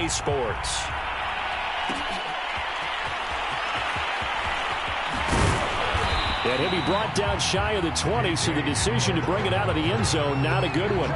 EA Sports. And he'll be brought down shy of the 20, so the decision to bring it out of the end zone, not a good one.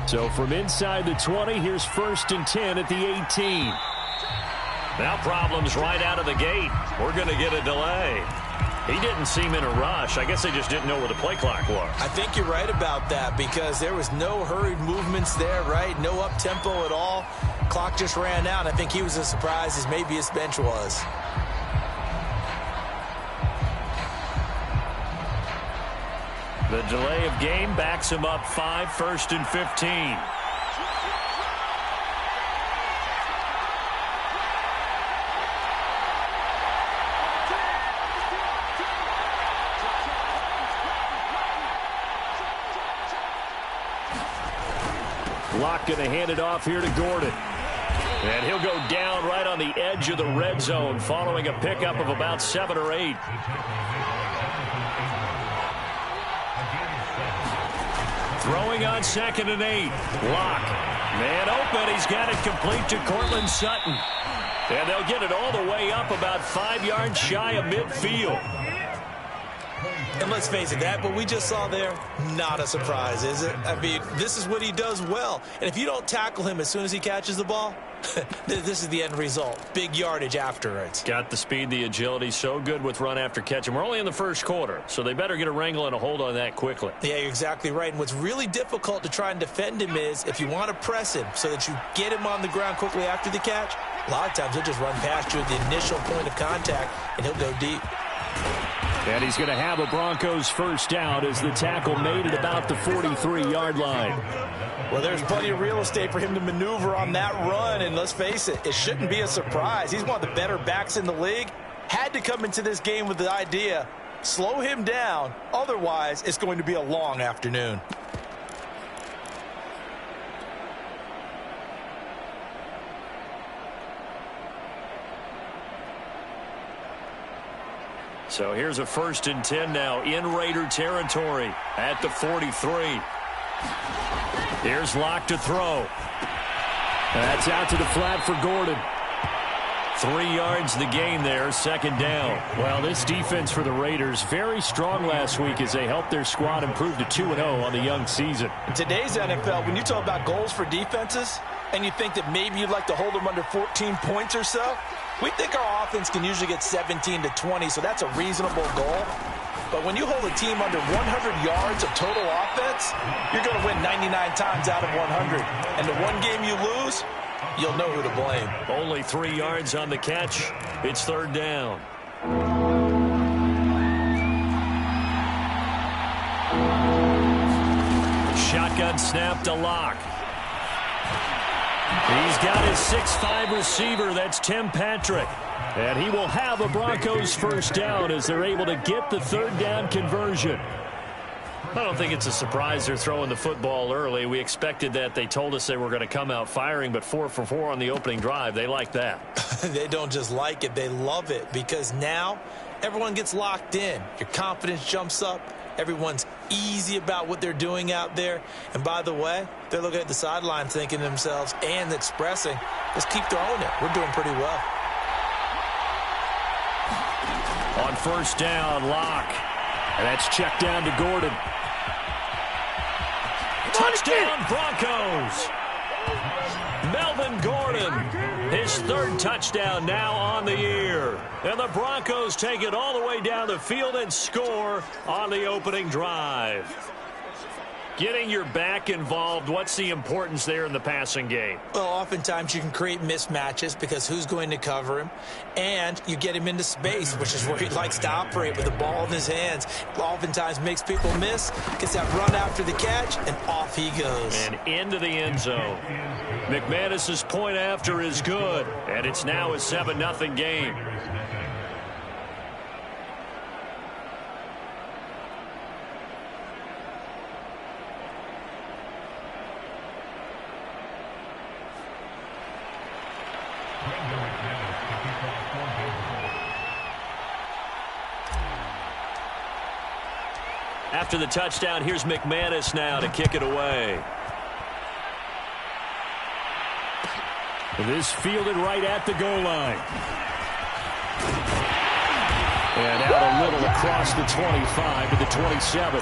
So from inside the 20, here's 1st and 10 at the 18. Now problems right out of the gate. We're going to get a delay. He didn't seem in a rush. I guess they just didn't know where the play clock was. I think you're right about that because there was no hurried movements there, right? No up-tempo at all. Clock just ran out. I think he was as surprised as maybe his bench was. The delay of game backs him up 5, 1st and 15. Locke going to hand it off here to Gordon. And he'll go down right on the edge of the red zone following a pickup of about 7 or 8. Throwing on 2nd and 8. Locke. Man open. He's got it complete to Cortland Sutton. And they'll get it all the way up about 5 yards shy of midfield. And let's face it, that what we just saw there, not a surprise, is it? I mean, this is what he does well. And if you don't tackle him as soon as he catches the ball, this is the end result. Big yardage afterwards. Got the speed, the agility, so good with run after catch. And we're only in the first quarter, so they better get a wrangle and a hold on that quickly. Yeah, you're exactly right. And what's really difficult to try and defend him is if you want to press him so that you get him on the ground quickly after the catch, a lot of times he'll just run past you at the initial point of contact, and he'll go deep. And he's going to have a Broncos first down as the tackle made at about the 43-yard line. Well, there's plenty of real estate for him to maneuver on that run, and let's face it, it shouldn't be a surprise. He's one of the better backs in the league. Had to come into this game with the idea, slow him down, otherwise it's going to be a long afternoon. So here's a 1st and 10 now in Raider territory at the 43. Here's Locke to throw. That's out to the flat for Gordon. 3 yards the gain there, 2nd down. Well, this defense for the Raiders, very strong last week as they helped their squad improve to 2-0 on the young season. In today's NFL, when you talk about goals for defenses, and you think that maybe you'd like to hold them under 14 points or so, we think our offense can usually get 17 to 20, so that's a reasonable goal. But when you hold a team under 100 yards of total offense, you're going to win 99 times out of 100. And the one game you lose, you'll know who to blame. Only 3 yards on the catch. It's 3rd down. Shotgun snap to Locke. He's got his 6'5" receiver. That's Tim Patrick. And he will have a Broncos first down as they're able to get the 3rd down conversion. I don't think it's a surprise they're throwing the football early. We expected that. They told us they were going to come out firing, but 4 for 4 on the opening drive. They like that. They don't just like it. They love it because now everyone gets locked in. Your confidence jumps up. Everyone's easy about what they're doing out there. And by the way, they're looking at the sideline thinking to themselves and expressing, let's keep throwing it. We're doing pretty well. On 1st down, Locke. And that's checked down to Gordon. Touchdown, Broncos. Melvin Gordon, his 3rd touchdown now on the year. And the Broncos take it all the way down the field and score on the opening drive. Getting your back involved, what's the importance there in the passing game? Well, oftentimes you can create mismatches because who's going to cover him? And you get him into space, which is where he likes to operate with the ball in his hands. Oftentimes makes people miss, gets that run after the catch, and off he goes. And into the end zone. McManus's point after is good, and it's now a 7-0 game. After the touchdown, here's McManus now to kick it away. This fielded right at the goal line. And out a little across the 25 to the 27.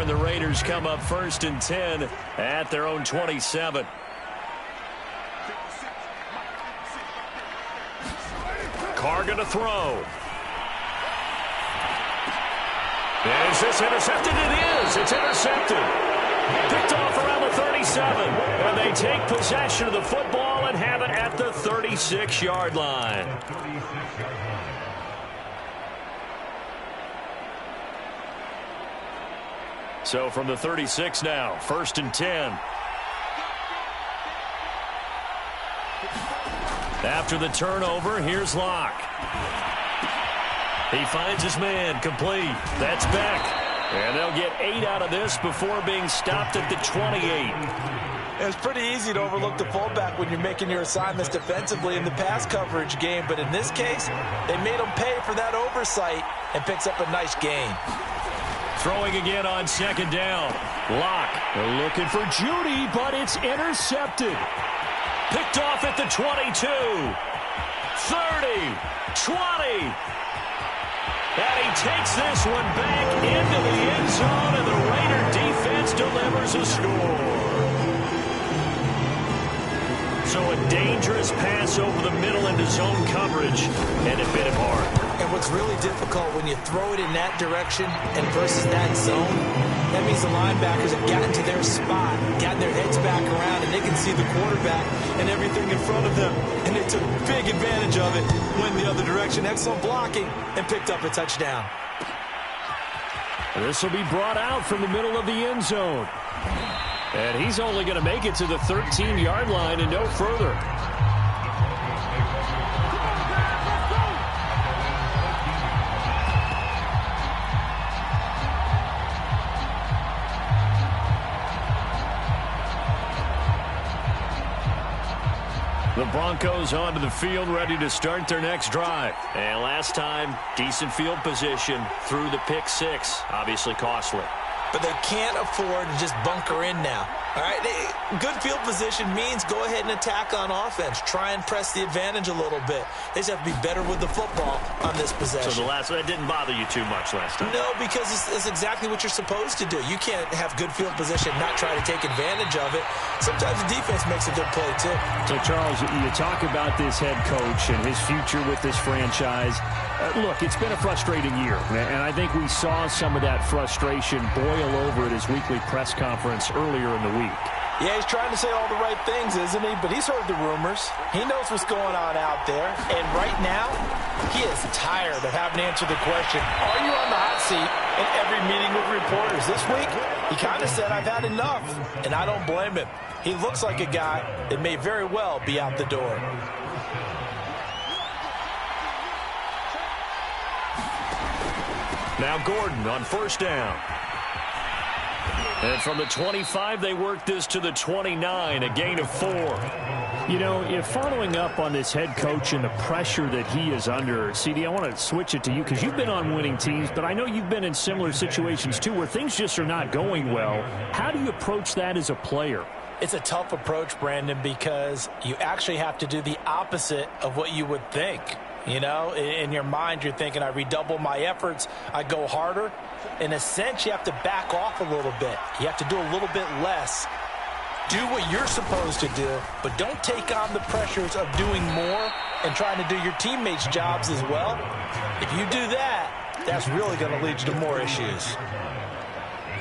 The Raiders come up 1st and 10 at their own 27. Carr going to throw. Is this intercepted? It is. It's intercepted. Picked off around the 37. And they take possession of the football and have it at the 36-yard line. So from the 36 now, 1st and 10. After the turnover, here's Locke. He finds his man, complete. That's Beck. And they'll get 8 out of this before being stopped at the 28. It's pretty easy to overlook the fullback when you're making your assignments defensively in the pass coverage game. But in this case, they made him pay for that oversight and picks up a nice gain. Throwing again on 2nd down. Locke looking for Judy, but it's intercepted. Picked off at the 22. 30. 20. And he takes this one back into the end zone, and the Raider defense delivers a score. So a dangerous pass over the middle into zone coverage, and it bit him hard. And what's really difficult when you throw it in that direction and versus that zone, that means the linebackers have gotten to their spot, gotten their heads back around, and they can see the quarterback and everything in front of them. And they took big advantage of it, went the other direction, excellent blocking, and picked up a touchdown. This will be brought out from the middle of the end zone. And he's only going to make it to the 13-yard line and no further. The Broncos onto the field, ready to start their next drive. And last time, decent field position through the pick 6. Obviously costly. But they can't afford to just bunker in now. All right, good field position means go ahead and attack on offense. Try and press the advantage a little bit. They just have to be better with the football on this possession. So that didn't bother you too much last time? No, because it's exactly what you're supposed to do. You can't have good field position, not try to take advantage of it. Sometimes the defense makes a good play, too. So, Charles, you talk about this head coach and his future with this franchise. Look, it's been a frustrating year, and I think we saw some of that frustration boil over at his weekly press conference earlier in the week. Yeah, he's trying to say all the right things, isn't he? But he's heard the rumors. He knows what's going on out there. And right now, he is tired of having to answer the question, are you on the hot seat in every meeting with reporters? This week, he kind of said, I've had enough. And I don't blame him. He looks like a guy that may very well be out the door. Now Gordon on 1st down. And from the 25, they work this to the 29, a gain of 4. You know, if following up on this head coach and the pressure that he is under, CD, I want to switch it to you because you've been on winning teams, but I know you've been in similar situations too where things just are not going well. How do you approach that as a player? It's a tough approach, Brandon, because you actually have to do the opposite of what you would think. You know, in your mind, you're thinking, I redouble my efforts, I go harder. In a sense, you have to back off a little bit. You have to do a little bit less. Do what you're supposed to do, but don't take on the pressures of doing more and trying to do your teammates' jobs as well. If you do that, that's really going to lead you to more issues.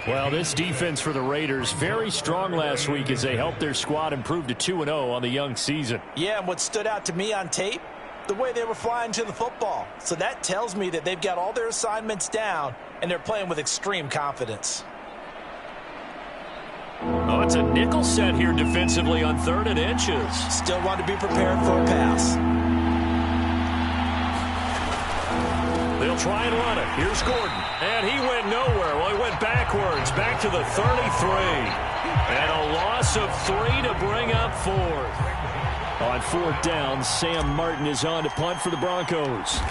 Well, this defense for the Raiders, very strong last week as they helped their squad improve to 2-0 on the young season. Yeah, and what stood out to me on tape, the way they were flying to the football. So that tells me that they've got all their assignments down, and they're playing with extreme confidence. Oh, it's a nickel set here defensively on 3rd and inches. Still want to be prepared for a pass. They'll try and run it. Here's Gordon. And he went nowhere. Well, he went backwards, back to the 33. And a loss of 3 to bring up 4th. On 4th down, Sam Martin is on to punt for the Broncos.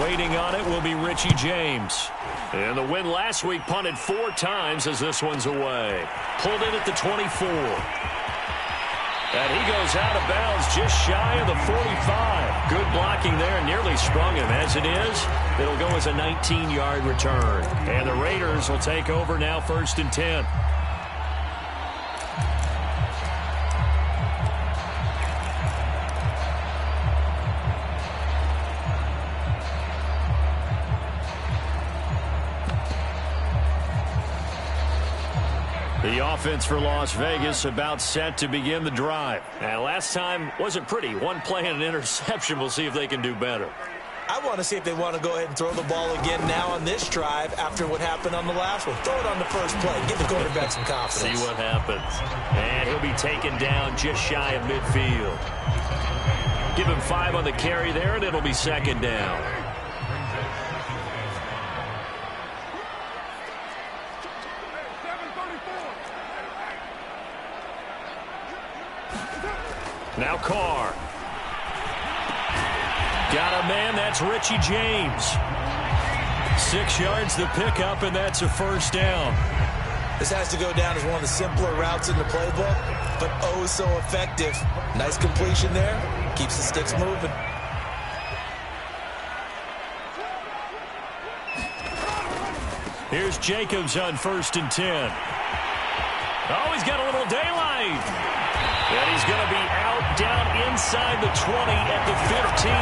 Waiting on it will be Richie James. And the win last week punted 4 times as this one's away. Pulled in at the 24. And he goes out of bounds just shy of the 45. Good blocking there, nearly sprung him. As it is, it'll go as a 19-yard return. And the Raiders will take over now 1st and 10. The offense for Las Vegas about set to begin the drive. And last time wasn't pretty. One play and an interception. We'll see if they can do better. I want to see if they want to go ahead and throw the ball again now on this drive after what happened on the last one. Throw it on the first play. Give the quarterback some confidence. See what happens. And he'll be taken down just shy of midfield. Give him 5 on the carry there, and it'll be 2nd down. Now Carr. Got a man, that's Richie James. 6 yards the pickup, and that's a 1st down. This has to go down as one of the simpler routes in the playbook, but oh so effective. Nice completion there. Keeps the sticks moving. Here's Jacobs on 1st and 10. Oh, he's got a little daylight. And he's going to be out down inside the 20 at the 15.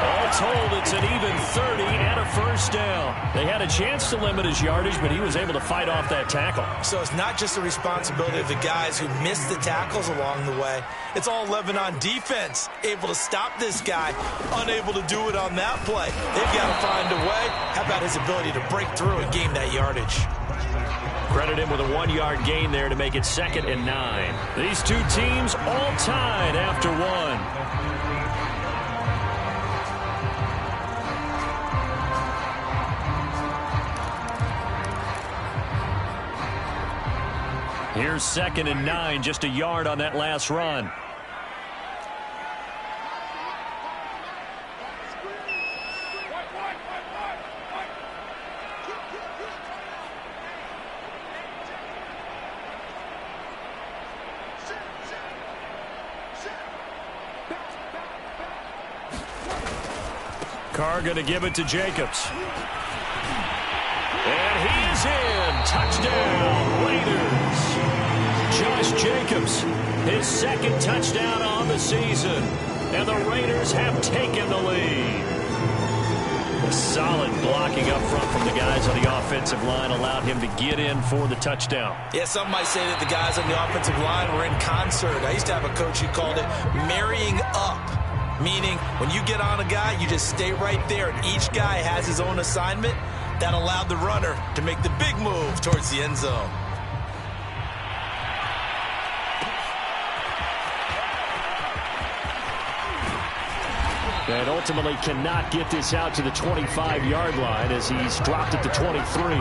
All told, it's an even 30 and a 1st down. They had a chance to limit his yardage, but he was able to fight off that tackle. So it's not just the responsibility of the guys who missed the tackles along the way. It's all 11 on defense, able to stop this guy, unable to do it on that play. They've got to find a way. How about his ability to break through and gain that yardage? Credit him with a 1-yard gain there to make it 2nd and 9. These two teams all tied after 1. Here's 2nd and 9, just a yard on that last run. Carr going to give it to Jacobs. And he is in. Touchdown, Raiders. Josh Jacobs, his 2nd touchdown on the season. And the Raiders have taken the lead. A solid blocking up front from the guys on the offensive line allowed him to get in for the touchdown. Yeah, some might say that the guys on the offensive line were in concert. I used to have a coach who called it marrying up. Meaning, when you get on a guy, you just stay right there, and each guy has his own assignment. That allowed the runner to make the big move towards the end zone. And ultimately cannot get this out to the 25-yard line as he's dropped at the 23.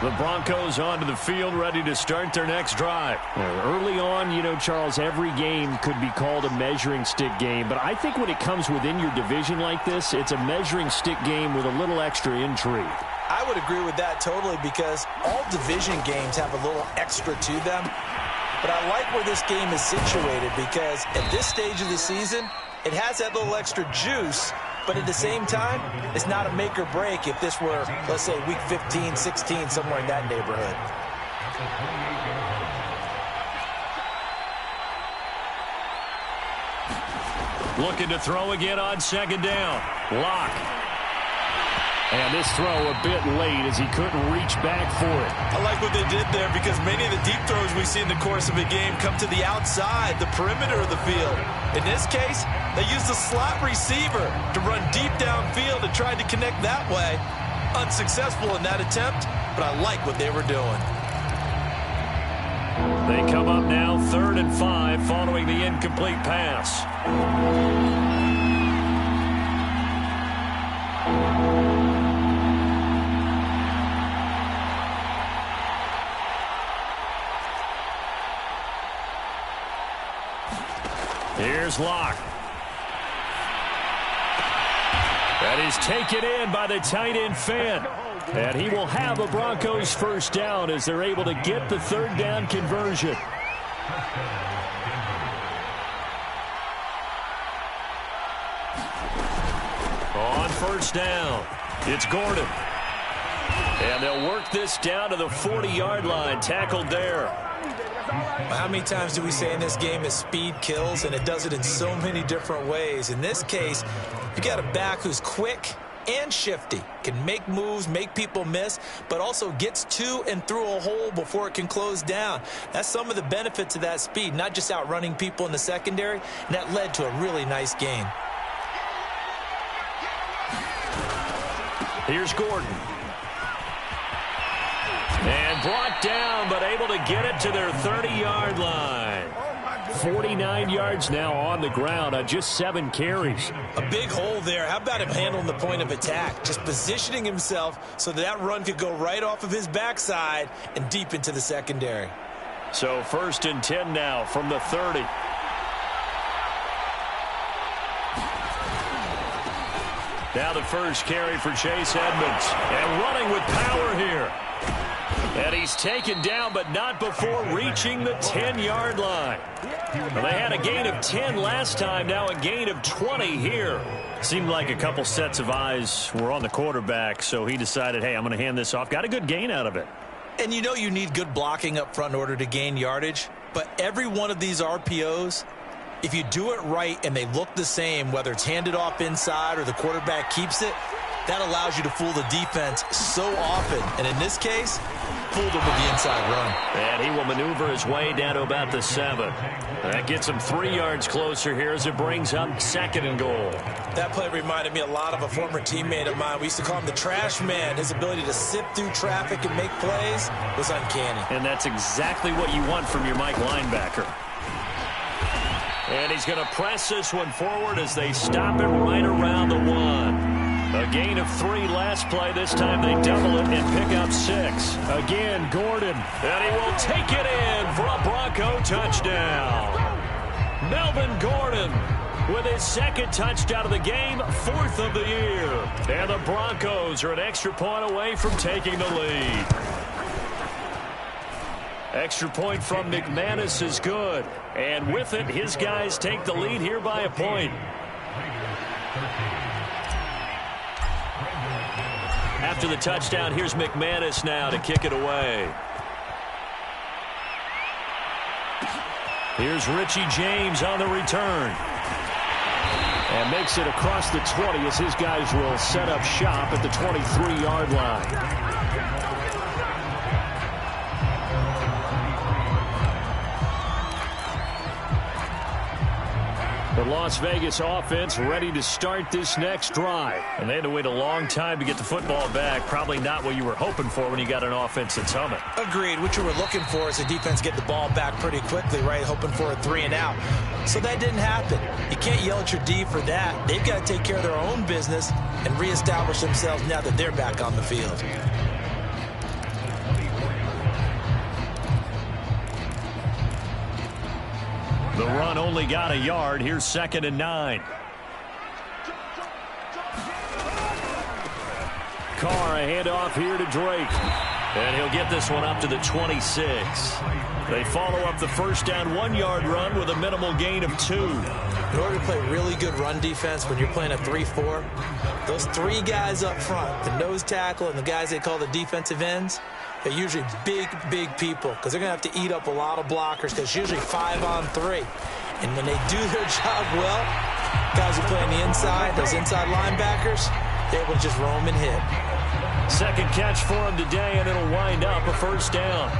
The Broncos onto the field, ready to start their next drive. Early on, you know, Charles, every game could be called a measuring stick game. But I think when it comes within your division like this, it's a measuring stick game with a little extra intrigue. I would agree with that totally because all division games have a little extra to them. But I like where this game is situated because at this stage of the season, it has that little extra juice. But at the same time, it's not a make or break if this were, let's say, week 15, 16, somewhere in that neighborhood. Looking to throw again on second down. Lock. And this throw a bit late as he couldn't reach back for it. I like what they did there because many of the deep throws we see in the course of a game come to the outside, the perimeter of the field. In this case, they used the slot receiver to run deep downfield and tried to connect that way. Unsuccessful in that attempt, but I like what they were doing. They come up now 3rd and 5 following the incomplete pass. Here's Locke. That is taken in by the tight end Finn. And he will have a Broncos first down as they're able to get the 3rd down conversion. On 1st down, it's Gordon. And they'll work this down to the 40-yard line, tackled there. How many times do we say in this game that speed kills, and it does it in so many different ways? In this case, you got a back who's quick and shifty, can make moves, make people miss, but also gets to and through a hole before it can close down. That's some of the benefits of that speed, not just outrunning people in the secondary, and that led to a really nice gain. Here's Gordon. And brought down, but able to get it to their 30-yard line. 49 yards now on the ground on just 7 carries. A big hole there. How about him handling the point of attack? Just positioning himself so that run could go right off of his backside and deep into the secondary. So 1st and 10 now from the 30. Now the first carry for Chase Edmonds. And running with power here. And he's taken down, but not before reaching the 10-yard line. Well, they had a gain of 10 last time, now a gain of 20 here. Seemed like a couple sets of eyes were on the quarterback, so he decided, hey, I'm going to hand this off. Got a good gain out of it. And you know you need good blocking up front in order to gain yardage, but every one of these RPOs, if you do it right and they look the same, whether it's handed off inside or the quarterback keeps it, that allows you to fool the defense so often. And in this case, fooled him with the inside run. And he will maneuver his way down to about the 7. That gets him 3 yards closer here as it brings up 2nd and goal. That play reminded me a lot of a former teammate of mine. We used to call him the trash man. His ability to sift through traffic and make plays was uncanny. And that's exactly what you want from your Mike linebacker. And he's going to press this one forward as they stop it right around the 1. A gain of 3 last play. This time they double it and pick up 6. Again, Gordon. And he will take it in for a Bronco touchdown. Melvin Gordon with his 2nd touchdown of the game, 4th of the year. And the Broncos are an extra point away from taking the lead. Extra point from McManus is good. And with it, his guys take the lead here by a point. After the touchdown, here's McManus now to kick it away. Here's Richie James on the return. And makes it across the 20 as his guys will set up shop at the 23-yard line. The Las Vegas offense ready to start this next drive. And they had to wait a long time to get the football back. Probably not what you were hoping for when you got an offense that's humming. Agreed. What you were looking for is the defense get the ball back pretty quickly, right? Hoping for a 3 and out. So that didn't happen. You can't yell at your D for that. They've got to take care of their own business and reestablish themselves now that they're back on the field. The run only got a yard. Here's 2nd and 9. Carr, a handoff here to Drake. And he'll get this one up to the 26. They follow up the first down 1-yard run with a minimal gain of 2. In order to play really good run defense when you're playing a 3-4, those 3 guys up front, the nose tackle and the guys they call the defensive ends, they're usually big people because they're going to have to eat up a lot of blockers because it's usually 5-on-3. And when they do their job well, guys who play on the inside, those inside linebackers, they're able to just roam and hit. Second catch for him today, and it'll wind up a first down.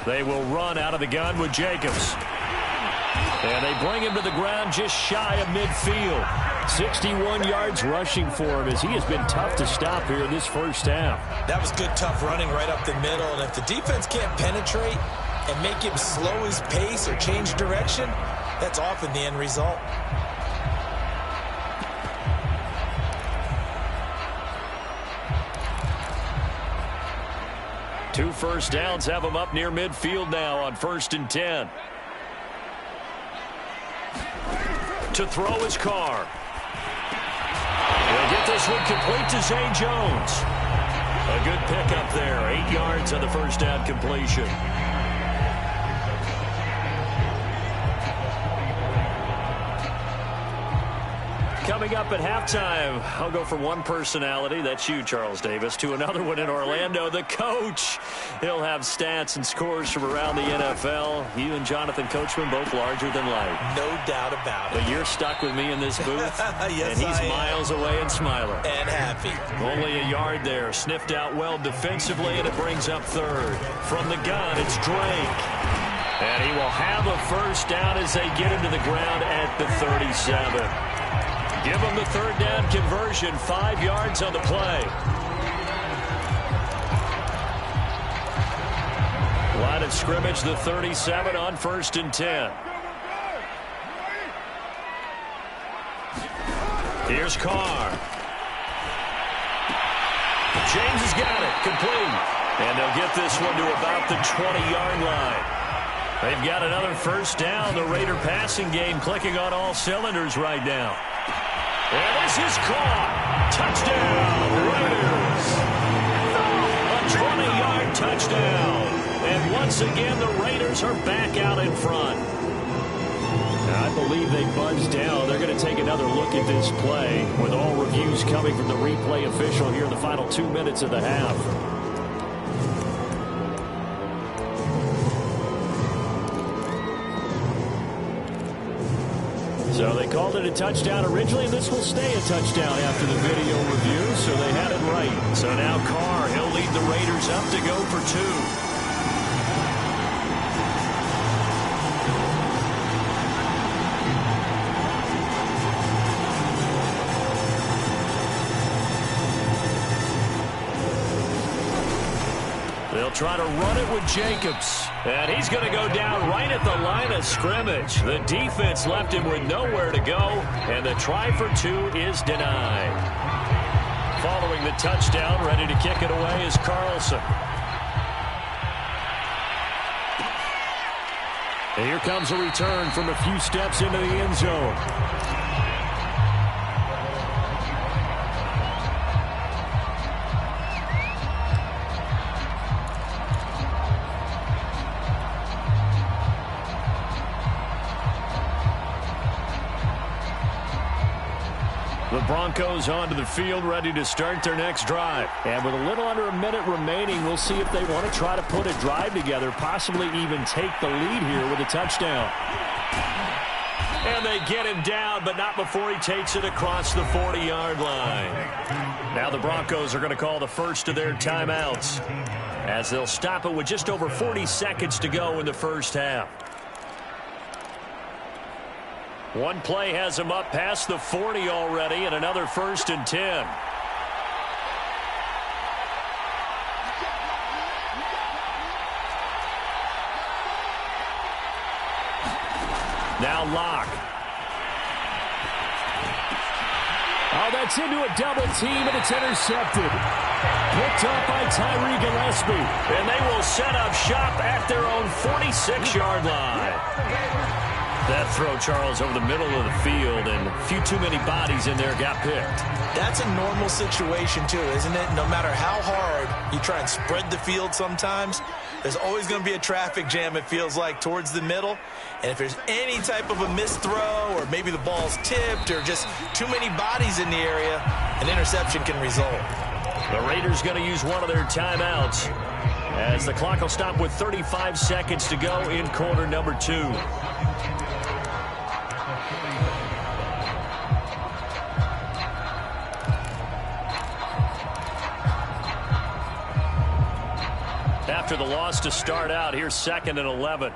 They will run out of the gun with Jacobs. And they bring him to the ground just shy of midfield. 61 yards rushing for him as he has been tough to stop here in this first half. That was good, tough running right up the middle. And if the defense can't penetrate and make him slow his pace or change direction, that's often the end result. Two first downs have him up near midfield now on 1st and 10. To throw his Carr. He'll get this one complete to Zay Jones. A good pickup there. 8 yards on the first down completion. Coming up at halftime, I'll go from one personality, that's you, Charles Davis, to another one in Orlando, the coach. He'll have stats and scores from around the NFL. You and Jonathan Coachman both larger than life. No doubt about it. But you're stuck with me in this booth, yes, and he's miles away and smiling. And happy. Only a yard there, sniffed out well defensively, and it brings up 3rd. From the gun, it's Drake. And he will have a first down as they get him to the ground at the 37. Give him the 3rd down conversion, 5 yards on the play. Line of scrimmage, the 37 on 1st and 10. Here's Carr. James has got it, complete. And they'll get this one to about the 20-yard line. They've got another first down. The Raider passing game clicking on all cylinders right now. And this is caught. Touchdown, Raiders. A 20-yard touchdown. And once again, the Raiders are back out in front. Now, I believe they buzzed down. They're going to take another look at this play with all reviews coming from the replay official here in the final 2 minutes of the half. So they called it a touchdown originally, and this will stay a touchdown after the video review, so they had it right. So now Carr, he'll lead the Raiders up to go for 2. They'll try to run it with Jacobs. And he's going to go down right at the line of scrimmage. The defense left him with nowhere to go. And the try for 2 is denied. Following the touchdown, ready to kick it away is Carlson. And here comes a return from a few steps into the end zone. The Broncos onto the field, ready to start their next drive. And with a little under a minute remaining, we'll see if they want to try to put a drive together, possibly even take the lead here with a touchdown. And they get him down, but not before he takes it across the 40-yard line. Now the Broncos are going to call the first of their timeouts, as they'll stop it with just over 40 seconds to go in the first half. One play has him up past the 40 already, and another 1st and 10. Now Locke. Oh, that's into a double team, and it's intercepted. Picked up by Tyree Gillespie. And they will set up shop at their own 46-yard line. That throw, Charles, over the middle of the field, and a few too many bodies in there got picked. That's a normal situation, too, isn't it? No matter how hard you try and spread the field sometimes, there's always going to be a traffic jam, it feels like, towards the middle. And if there's any type of a missed throw, or maybe the ball's tipped, or just too many bodies in the area, an interception can result. The Raiders going to use one of their timeouts as the clock will stop with 35 seconds to go in quarter number 2. After the loss to start out, here's 2nd and 11.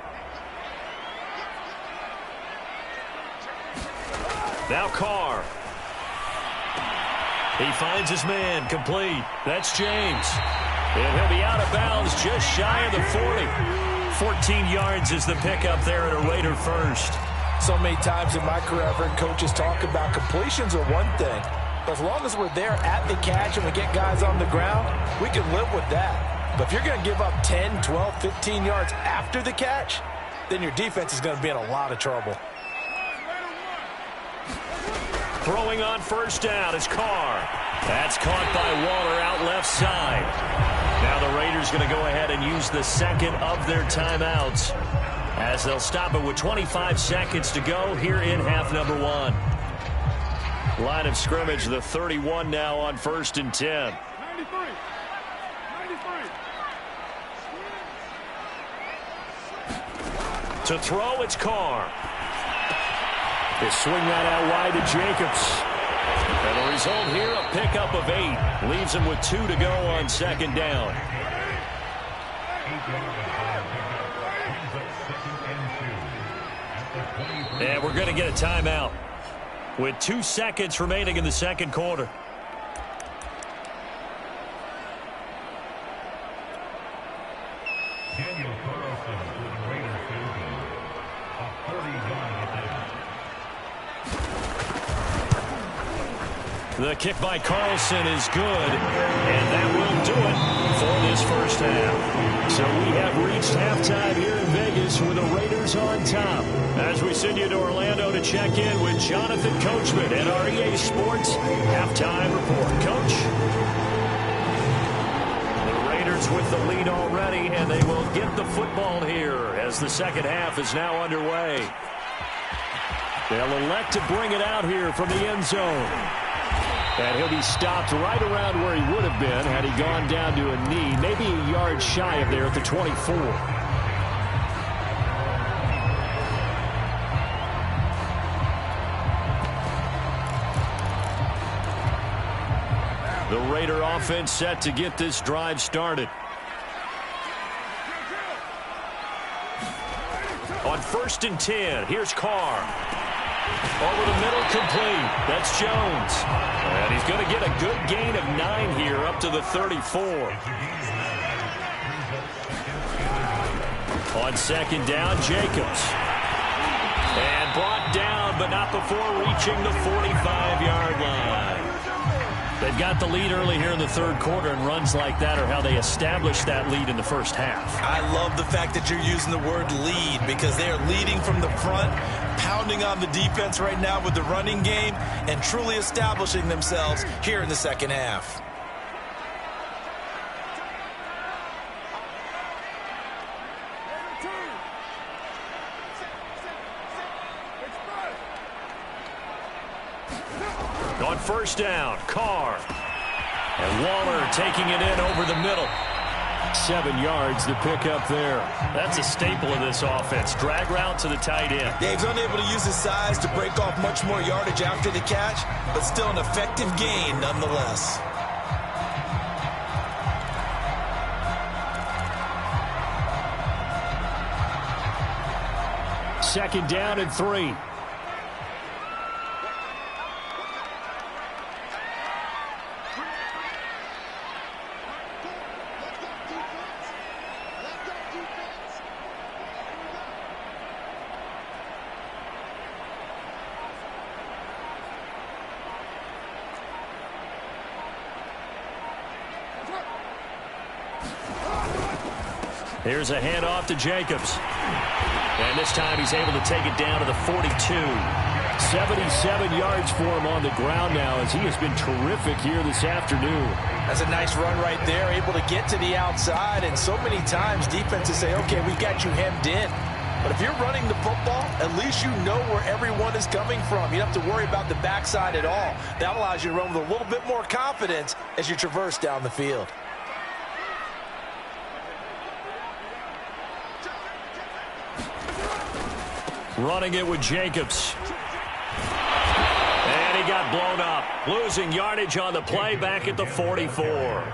Now Carr. He finds his man, complete. That's James. And he'll be out of bounds just shy of the 40. 14 yards is the pickup there at a Raider first. So many times in my career, I've heard coaches talk about completions are one thing. But as long as we're there at the catch and we get guys on the ground, we can live with that. But if you're going to give up 10, 12, 15 yards after the catch, then your defense is going to be in a lot of trouble. Throwing on 1st down is Carr. That's caught by Waller out left side. Now the Raiders going to go ahead and use the 2nd of their timeouts as they'll stop it with 25 seconds to go here in half number 1. Line of scrimmage, the 31 now on 1st and 10. To throw, it's Carr. They swing that out wide to Jacobs. And the result here, a pickup of 8. Leaves him with 2 to go on 2nd down. And we're going to get a timeout with 2 seconds remaining in the 2nd quarter. The kick by Carlson is good, and that will do it for this first half. So we have reached halftime here in Vegas with the Raiders on top. As we send you to Orlando to check in with Jonathan Coachman and our EA Sports halftime report. Coach? The Raiders with the lead already, and they will get the football here as the 2nd half is now underway. They'll elect to bring it out here from the end zone. And he'll be stopped right around where he would have been had he gone down to a knee, maybe a yard shy of there at the 24. The Raider offense set to get this drive started. On 1st and 10, here's Carr. Over the middle, complete. That's Jones. And he's going to get a good gain of 9 here up to the 34. On 2nd down, Jacobs. And brought down, but not before reaching the 45-yard line. They've got the lead early here in the 3rd quarter, and runs like that are how they establish that lead in the first half. I love the fact that you're using the word lead because they are leading from the front, pounding on the defense right now with the running game, and truly establishing themselves here in the 2nd half. On 1st down, Carr. And Waller taking it in over the middle. 7 yards to pick up there. That's a staple of this offense. Drag route to the tight end. Yeah, he's unable to use his size to break off much more yardage after the catch, but still an effective gain nonetheless. Second down and 3. Here's a handoff to Jacobs. And this time he's able to take it down to the 42. 77 yards for him on the ground now as he has been terrific here this afternoon. That's a nice run right there, able to get to the outside. And so many times defenses say, okay, we've got you hemmed in. But if you're running the football, at least you know where everyone is coming from. You don't have to worry about the backside at all. That allows you to run with a little bit more confidence as you traverse down the field. Running it with Jacobs. And he got blown up. Losing yardage on the play back at the 44.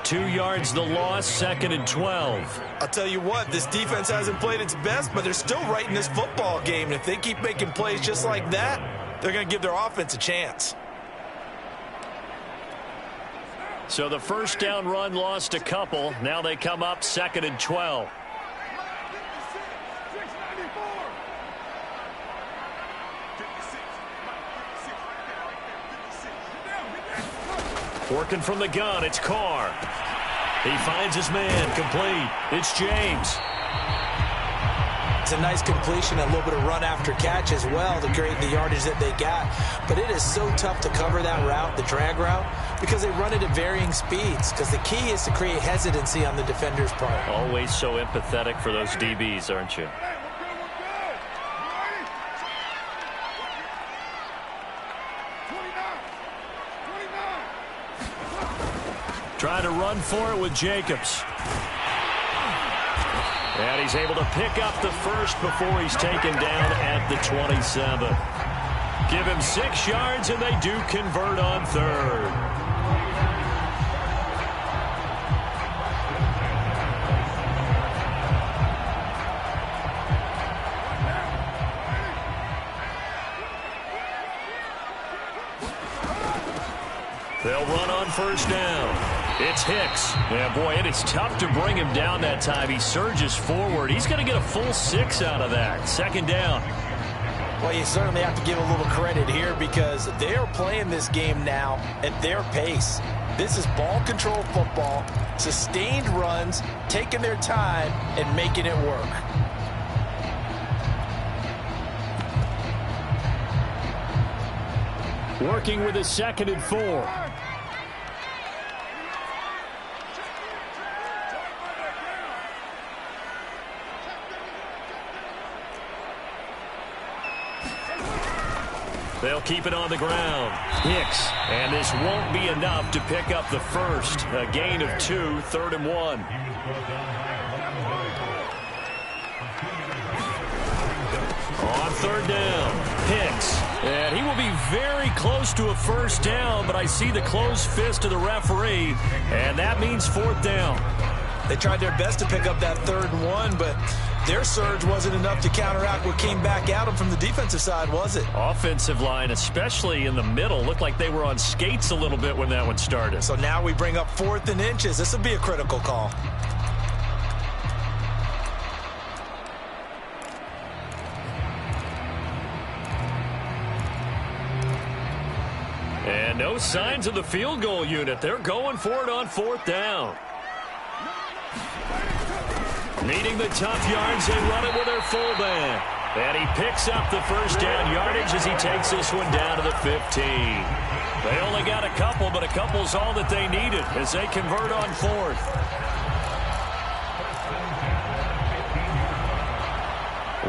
2 yards the loss, 2nd and 12. I'll tell you what, this defense hasn't played its best, but they're still right in this football game. And if they keep making plays just like that, they're going to give their offense a chance. So the first down run lost a couple. Now they come up 2nd and 12. Working from the gun, it's Carr. He finds his man, complete. It's James. It's a nice completion, a little bit of run after catch as well to create the yardage that they got. But it is so tough to cover that route, the drag route, because they run it at varying speeds. Because the key is to create hesitancy on the defender's part. Always so empathetic for those DBs, aren't you? Trying to run for it with Jacobs. And he's able to pick up the first before he's taken down at the 27. Give him 6 yards, and they do convert on 3rd. They'll run on 1st down. It's Hicks. Yeah, boy, it is tough to bring him down that time. He surges forward. He's going to get a full 6 out of that. 2nd down. Well, you certainly have to give a little credit here because they are playing this game now at their pace. This is ball control football, sustained runs, taking their time and making it work. Working with a 2nd and 4. They'll keep it on the ground. Hicks. And this won't be enough to pick up the first. A gain of 2, 3rd and 1. On 3rd down, Hicks. And he will be very close to a first down, but I see the closed fist of the referee, and that means 4th down. They tried their best to pick up that 3rd and 1, but their surge wasn't enough to counteract what came back at them from the defensive side, was it? Offensive line, especially in the middle, looked like they were on skates a little bit when that one started. So now we bring up 4th and inches. This will be a critical call. And no signs of the field goal unit. They're going for it on 4th down. Needing the tough yards, they run it with their fullback. And he picks up the first down yardage as he takes this one down to the 15. They only got a couple, but a couple's all that they needed as they convert on 4th.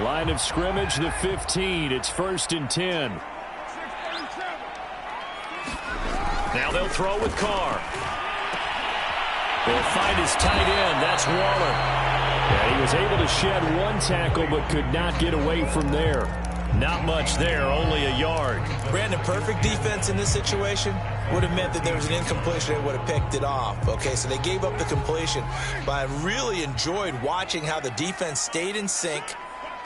Line of scrimmage, the 15. It's 1st and 10. Now they'll throw with Carr. They'll find his tight end. That's Waller. Yeah, he was able to shed 1 tackle but could not get away from there. Not much there, only a yard. Brandon, perfect defense in this situation would have meant that there was an incompletion. They would have picked it off. Okay, so they gave up the completion. But I really enjoyed watching how the defense stayed in sync,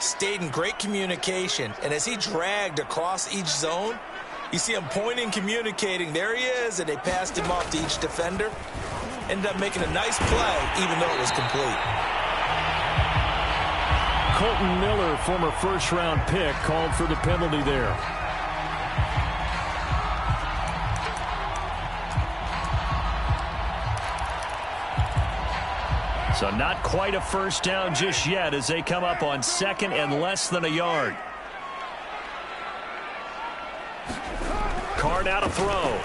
stayed in great communication. And as he dragged across each zone, you see him pointing, communicating. There he is, and they passed him off to each defender. Ended up making a nice play, even though it was complete. Colton Miller, former first-round pick, called for the penalty there. So not quite a first down just yet as they come up on second and less than a yard. Carr now to throw.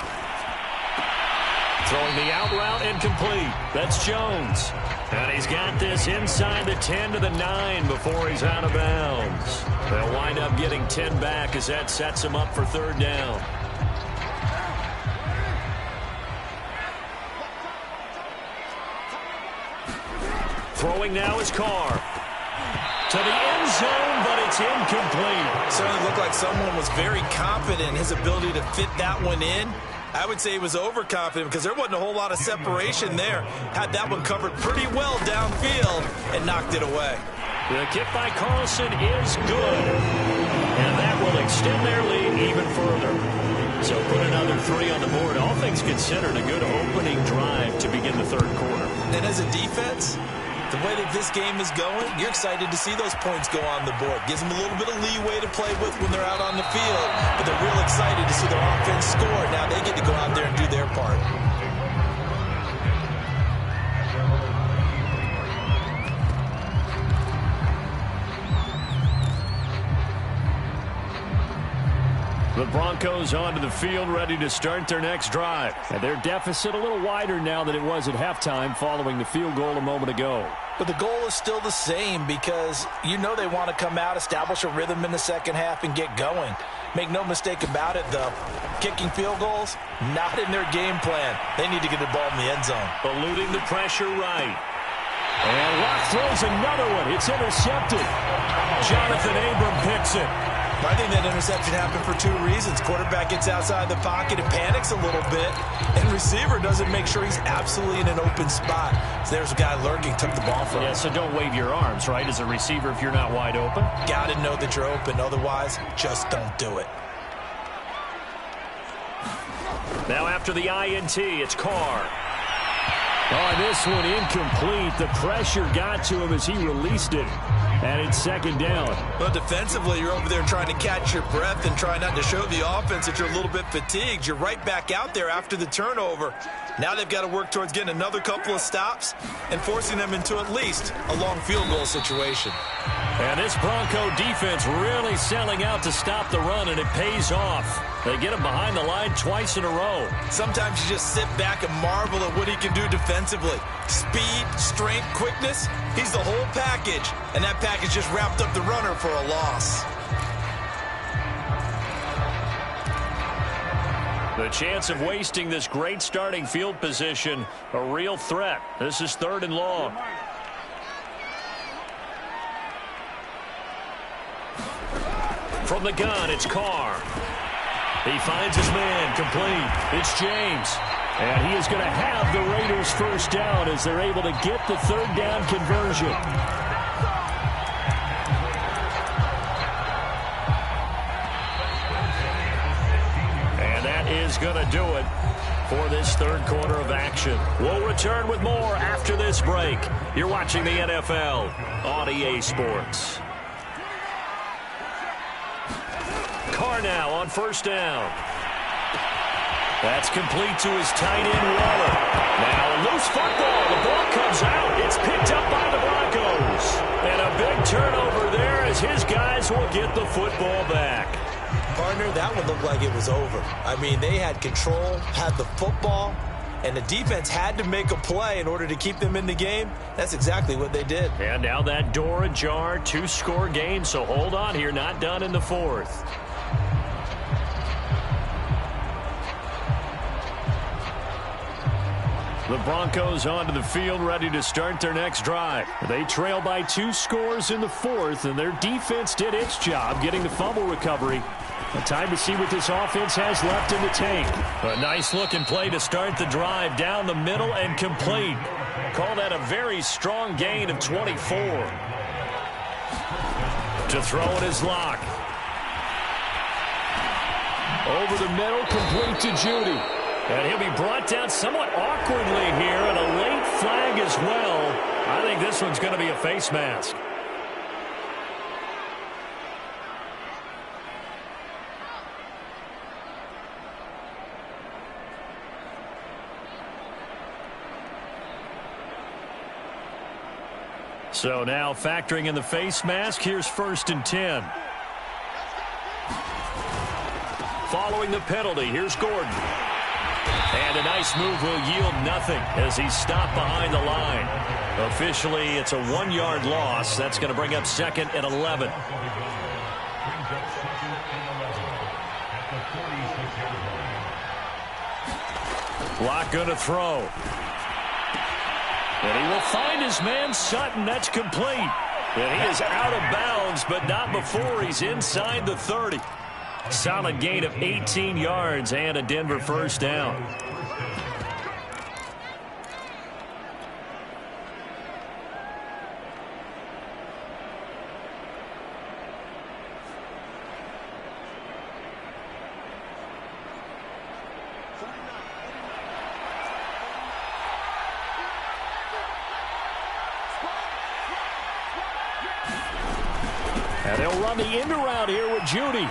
Throwing the out route and complete. That's Jones. And he's got this inside the 10 to the 9 before he's out of bounds. They'll wind up getting 10 back as that sets him up for third down. Throwing now is Carr. To the end zone, but it's incomplete. Certainly looked like someone was very confident in his ability to fit that one in. I would say he was overconfident because there wasn't a whole lot of separation there. Had that one covered pretty well downfield and knocked it away. The kick by Carlson is good. And that will extend their lead even further. So put another 3 on the board. All things considered, a good opening drive to begin the third quarter. And as a defense, the way that this game is going, you're excited to see those points go on the board. Gives them a little bit of leeway to play with when they're out on the field, but they're real excited to see their offense score. Now they get to go out there and do their part. The Broncos onto the field, ready to start their next drive. And their deficit a little wider now than it was at halftime following the field goal a moment ago. But the goal is still the same because you know they want to come out, establish a rhythm in the second half, and get going. Make no mistake about it, though. Kicking field goals, not in their game plan. They need to get the ball in the end zone. Eluding the pressure right. And Locke throws another one. It's intercepted. Jonathan Abram picks it. I think that interception happened for 2 reasons. Quarterback gets outside the pocket and panics a little bit, and receiver doesn't make sure he's absolutely in an open spot. So there's a guy lurking, took the ball from him. Yeah, so don't wave your arms, right, as a receiver if you're not wide open. Got to know that you're open. Otherwise, just don't do it. Now after the INT, it's Carr. Oh, this one incomplete. The pressure got to him as he released it. And it's second down. Well, defensively, you're over there trying to catch your breath and try not to show the offense that you're a little bit fatigued. You're right back out there after the turnover. Now they've got to work towards getting another couple of stops and forcing them into at least a long field goal situation. And this Bronco defense really selling out to stop the run, and it pays off. They get him behind the line twice in a row. Sometimes you just sit back and marvel at what he can do defensively. Speed, strength, quickness, he's the whole package. And that package just wrapped up the runner for a loss. The chance of wasting this great starting field position, a real threat. This is 3rd and long. From the gun, it's Carr. He finds his man, complete. It's James. And he is going to have the Raiders first down as they're able to get the 3rd down conversion. And that is going to do it for this 3rd quarter of action. We'll return with more after this break. You're watching the NFL on EA Sports. Carr now on first down. That's complete to his tight end, Waller. Now a loose football. The ball comes out. It's picked up by the Broncos. And a big turnover there as his guys will get the football back. Partner, that one looked like it was over. I mean, they had control, had the football, and the defense had to make a play in order to keep them in the game. That's exactly what they did. And now that door ajar, 2-score game, so hold on here, not done in the 4th. The Broncos onto the field, ready to start their next drive. They trail by 2 scores in the 4th, and their defense did its job getting the fumble recovery. Time to see what this offense has left in the tank. A nice-looking play to start the drive down the middle and complete. Call that a very strong gain of 24. To throw it is Locke. Over the middle, complete to Judy. And he'll be brought down somewhat awkwardly here, and a late flag as well. I think this one's going to be a face mask. So now factoring in the face mask, here's 1st and 10. Following the penalty, here's Gordon. And a nice move will yield nothing as he's stopped behind the line. Officially, it's a 1-yard loss. That's going to bring up 2nd and 11. Locke going to throw. And he will find his man Sutton. That's complete. And he is out of bounds, but not before he's inside the 30. Solid gain of 18 yards and a Denver 1st down. And they'll run the end around here with Judy.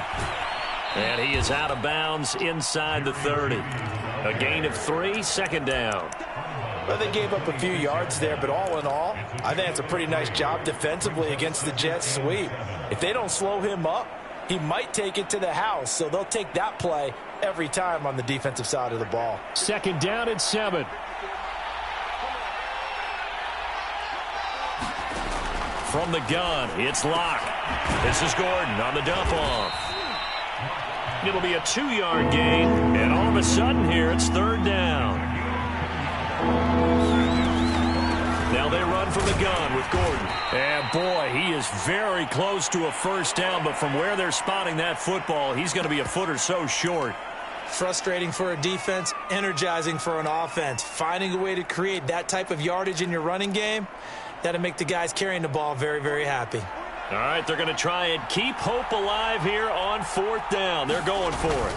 And he is out of bounds inside the 30. A gain of 3, 2nd down. Well, they gave up a few yards there, but all in all, I think it's a pretty nice job defensively against the Jets sweep. If they don't slow him up, he might take it to the house, so they'll take that play every time on the defensive side of the ball. 2nd down and 7. From the gun, it's Locke. This is Gordon on the dump off. It'll be a 2-yard gain, and all of a sudden here, it's 3rd down. Now they run from the gun with Gordon. And boy, he is very close to a 1st down, but from where they're spotting that football, he's going to be a foot or so short. Frustrating for a defense, energizing for an offense. Finding a way to create that type of yardage in your running game, that'll make the guys carrying the ball very, very happy. All right, they're going to try and keep hope alive here on 4th down. They're going for it.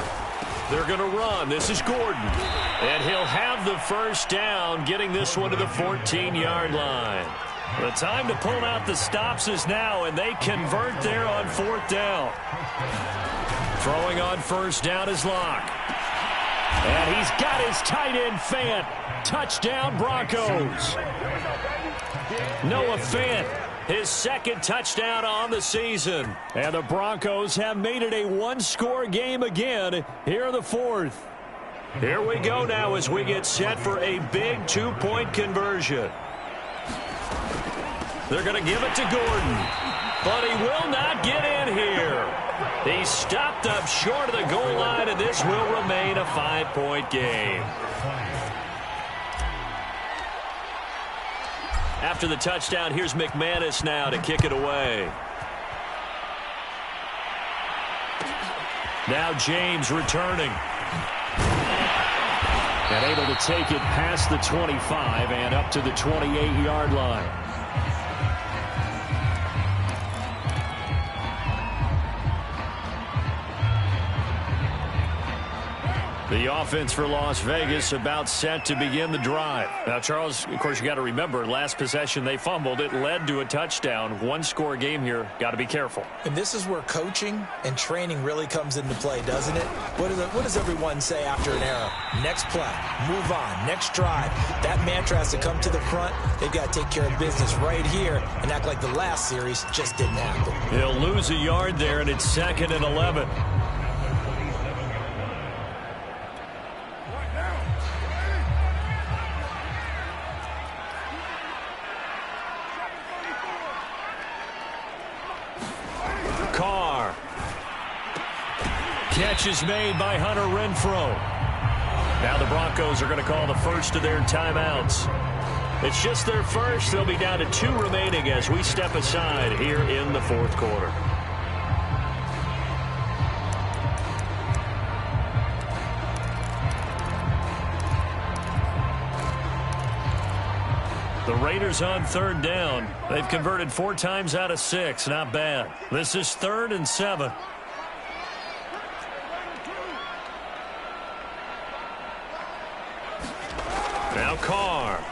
They're going to run. This is Gordon. And he'll have the 1st down, getting this one to the 14-yard line. The time to pull out the stops is now, and they convert there on 4th down. Throwing on 1st down is Locke. And he's got his tight end Fant. Touchdown, Broncos. Noah Fant, his 2nd touchdown on the season. And the Broncos have made it a 1-score game again. Here the 4th. Here we go now as we get set for a big 2-point conversion. They're going to give it to Gordon. But he will not get in here. He's stopped up short of the goal line, and this will remain a 5-point game. After the touchdown, here's McManus now to kick it away. Now James returning. And able to take it past the 25 and up to the 28-yard line. The offense for Las Vegas about set to begin the drive. Now, Charles, of course, you got to remember, last possession they fumbled. It led to a touchdown. 1-score game here. Got to be careful. And this is where coaching and training really comes into play, doesn't it? What does everyone say after an error? Next play, move on, next drive. That mantra has to come to the front. They've got to take care of business right here and act like the last series just didn't happen. He'll lose a yard there, and it's 2nd and 11. Catch is made by Hunter Renfrow. Now the Broncos are going to call the first of their timeouts. It's just their first. They'll be down to 2 remaining as we step aside here in the 4th quarter. The Raiders on 3rd down. They've converted 4 times out of 6. Not bad. This is 3rd and 7. Now Carr.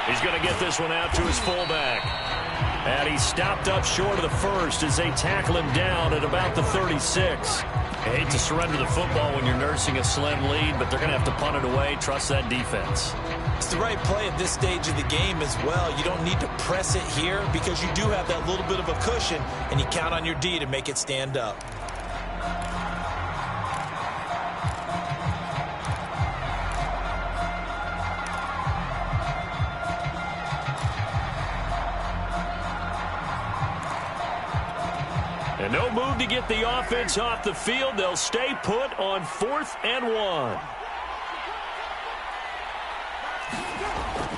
He's going to get this one out to his fullback. And he stopped up short of the first as they tackle him down at about the 36. I hate to surrender the football when you're nursing a slim lead, but they're going to have to punt it away. Trust that defense. It's the right play at this stage of the game as well. You don't need to press it here because you do have that little bit of a cushion, and you count on your D to make it stand up. And no move to get the offense off the field. They'll stay put on 4th and 1.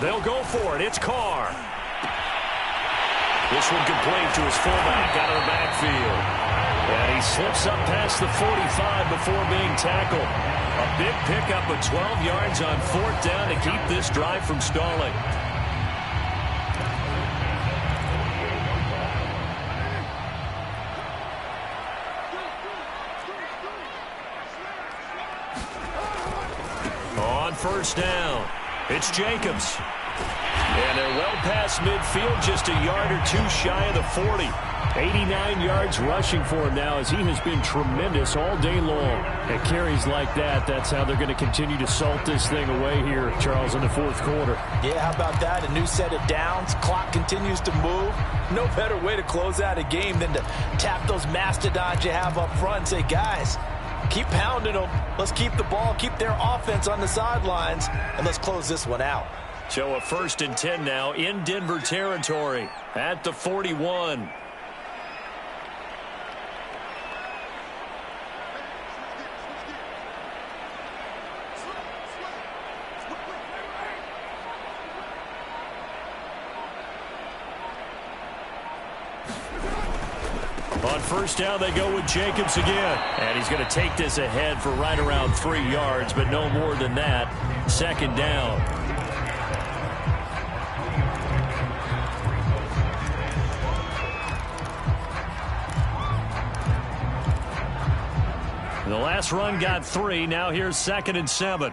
They'll go for it. It's Carr. This one complete to his fullback out of the backfield. And he slips up past the 45 before being tackled. A big pickup of 12 yards on 4th down to keep this drive from stalling. On 1st down, it's Jacobs. And they're well past midfield, just a yard or two shy of the 40. 89 yards rushing for him now as he has been tremendous all day long. At carries like that, that's how they're going to continue to salt this thing away here, Charles, in the 4th quarter. Yeah, how about that? A new set of downs. Clock continues to move. No better way to close out a game than to tap those mastodons you have up front and say, guys, keep pounding them. Let's keep the ball, keep their offense on the sidelines, and let's close this one out. So a 1st and 10 now in Denver territory at the 41. On 1st down, they go with Jacobs again. And he's going to take this ahead for right around 3 yards, but no more than that. 2nd down. The last run got 3. Now here's 2nd and 7.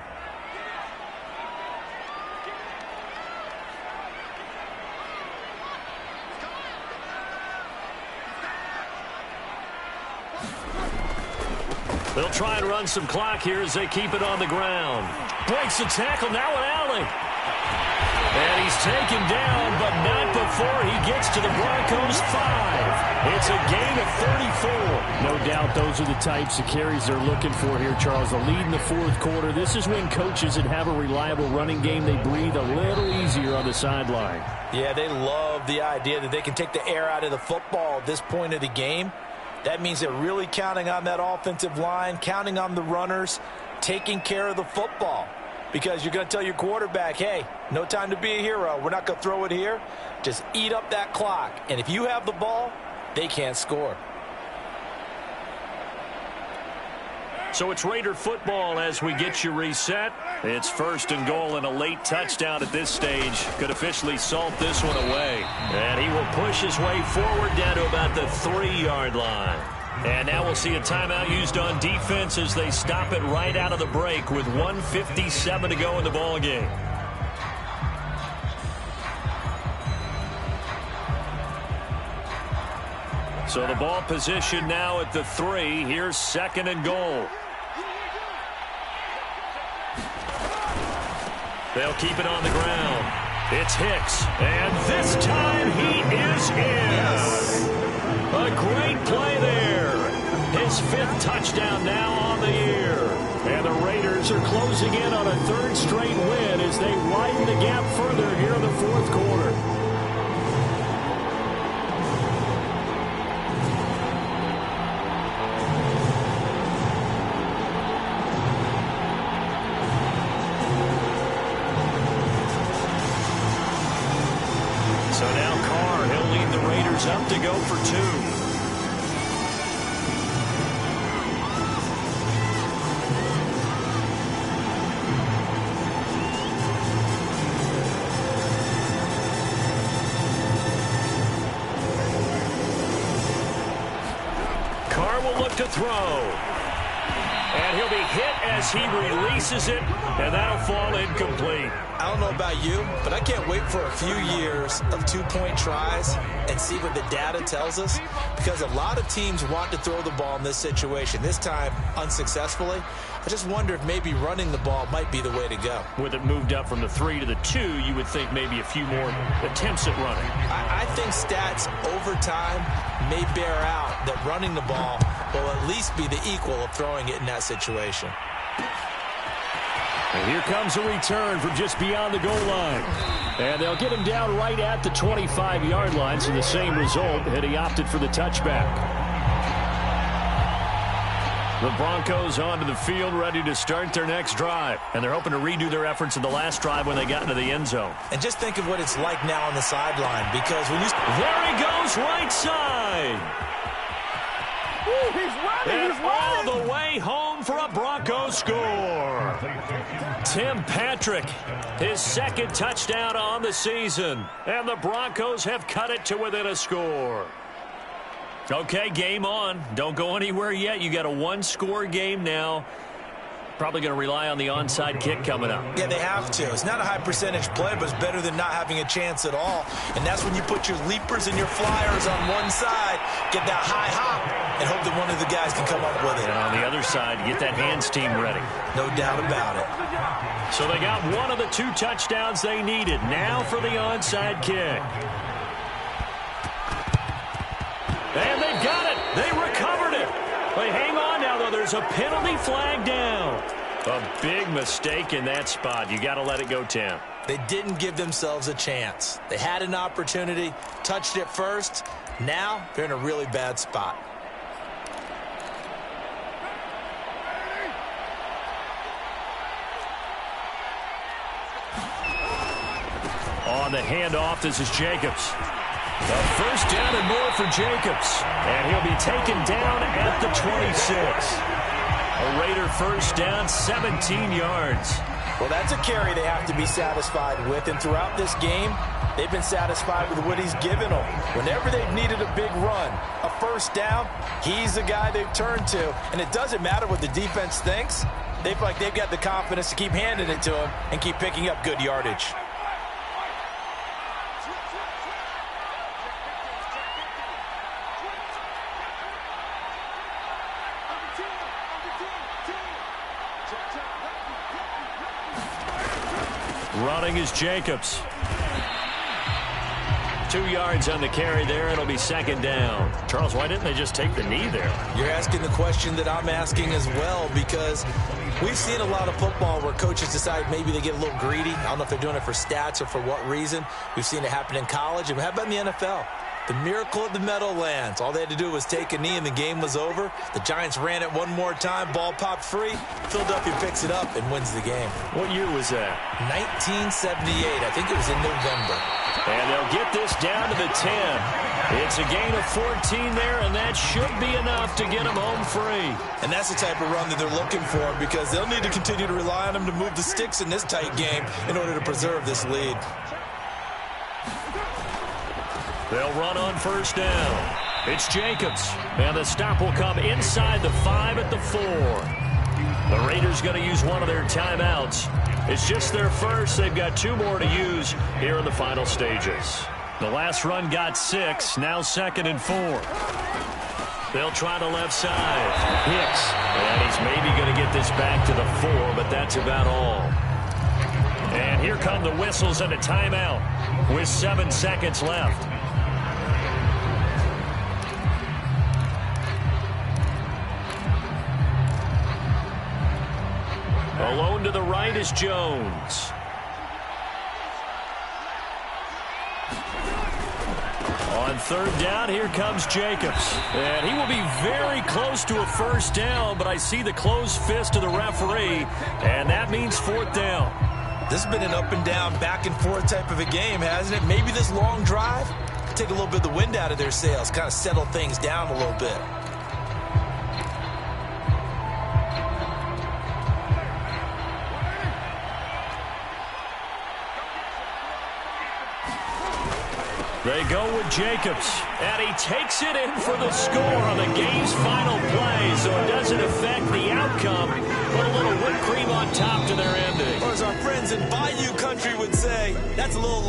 They'll try and run some clock here as they keep it on the ground. Breaks the tackle, now an alley. And he's taken down, but not before he gets to the Broncos' 5. It's a gain of 34. No doubt those are the types of carries they're looking for here, Charles. The lead in the 4th quarter. This is when coaches that have a reliable running game, they breathe a little easier on the sideline. Yeah, they love the idea that they can take the air out of the football at this point of the game. That means they're really counting on that offensive line, counting on the runners, taking care of the football. Because you're going to tell your quarterback, hey, no time to be a hero. We're not going to throw it here. Just eat up that clock. And if you have the ball, they can't score. So it's Raider football as we get you reset. It's 1st and goal, and a late touchdown at this stage could officially salt this one away. And he will push his way forward down to about the 3-yard line. And now we'll see a timeout used on defense as they stop it right out of the break with 1:57 to go in the ballgame. So the ball position now at the 3. Here's 2nd and goal. They'll keep it on the ground. It's Hicks, and this time he is in. A great play there. His 5th touchdown now on the year. And the Raiders are closing in on a 3rd straight win as they widen the gap further here in the 4th quarter. So now Carr, he'll lead the Raiders up to go for 2. Carr will look to throw. And he'll be hit as he releases it, and that'll fall incomplete. I don't know about you, but I can't wait for a few years of two-point tries and see what the data tells us, because a lot of teams want to throw the ball in this situation, this time unsuccessfully. I just wonder if maybe running the ball might be the way to go. With it moved up from the 3 to the 2, you would think maybe a few more attempts at running. I think stats over time may bear out that running the ball will at least be the equal of throwing it in that situation. And here comes a return from just beyond the goal line. And they'll get him down right at the 25-yard line, so the same result, and he opted for the touchback. The Broncos onto the field, ready to start their next drive. And they're hoping to redo their efforts in the last drive when they got into the end zone. And just think of what it's like now on the sideline, because when you... There he goes, right side. Ooh, he's running, and all the way home for a Broncos score. Tim Patrick, his second touchdown on the season. And the Broncos have cut it to within a score. Okay, game on. Don't go anywhere yet. You got a one-score game now. Probably going to rely on the onside kick coming up. Yeah, they have to. It's not a high-percentage play, but it's better than not having a chance at all. And that's when you put your leapers and your flyers on one side, get that high hop, and hope that one of the guys can come up with it. And on the other side, get that hands team ready. No doubt about it. So they got one of the two touchdowns they needed. Now for the onside kick. And they've got it. They recovered it. But hang on now, though. There's a penalty flag down. A big mistake in that spot. You got to let it go, Tim. They didn't give themselves a chance. They had an opportunity, touched it first. Now they're in a really bad spot. On the handoff, this is Jacobs. A first down and more for Jacobs. And he'll be taken down at the 26. A Raider first down, 17 yards. Well, that's a carry they have to be satisfied with. And throughout this game, they've been satisfied with what he's given them. Whenever they've needed a big run, a first down, he's the guy they've turned to. And it doesn't matter what the defense thinks. They feel like they've got the confidence to keep handing it to him and keep picking up good yardage. Running is Jacobs. 2 yards on the carry there. It'll be second down. Charles, why didn't they just take the knee there? You're asking the question that I'm asking as well, because we've seen a lot of football where coaches decide maybe they get a little greedy. I don't know if they're doing it for stats or for what reason. We've seen it happen in college. And how about in the NFL? The miracle of the Meadowlands. All they had to do was take a knee and the game was over. The Giants ran it one more time. Ball popped free. Philadelphia picks it up and wins the game. What year was that? 1978. I think it was in November. And they'll get this down to the 10. It's a gain of 14 there, and that should be enough to get them home free. And that's the type of run that they're looking for, because they'll need to continue to rely on them to move the sticks in this tight game in order to preserve this lead. They'll run on first down. It's Jacobs. And the stop will come inside the 5 at the 4. The Raiders going to use one of their timeouts. It's just their first. They've got 2 more to use here in the final stages. The last run got 6. Now second and 4. They'll try the left side. Hicks. And he's maybe going to get this back to the 4, but that's about all. And here come the whistles and a timeout with 7 seconds left. Alone to the right is Jones. On third down, here comes Jacobs. And he will be very close to a first down, but I see the closed fist of the referee, and that means fourth down. This has been an up and down, back and forth type of a game, hasn't it? Maybe this long drive can take a little bit of the wind out of their sails, kind of settle things down a little bit. They go with Jacobs, and he takes it in for the score on the game's final play, so it doesn't affect the outcome. outcome, but a little whipped cream on top to their ending. Or as our friends in Bayou Country would say, that's a little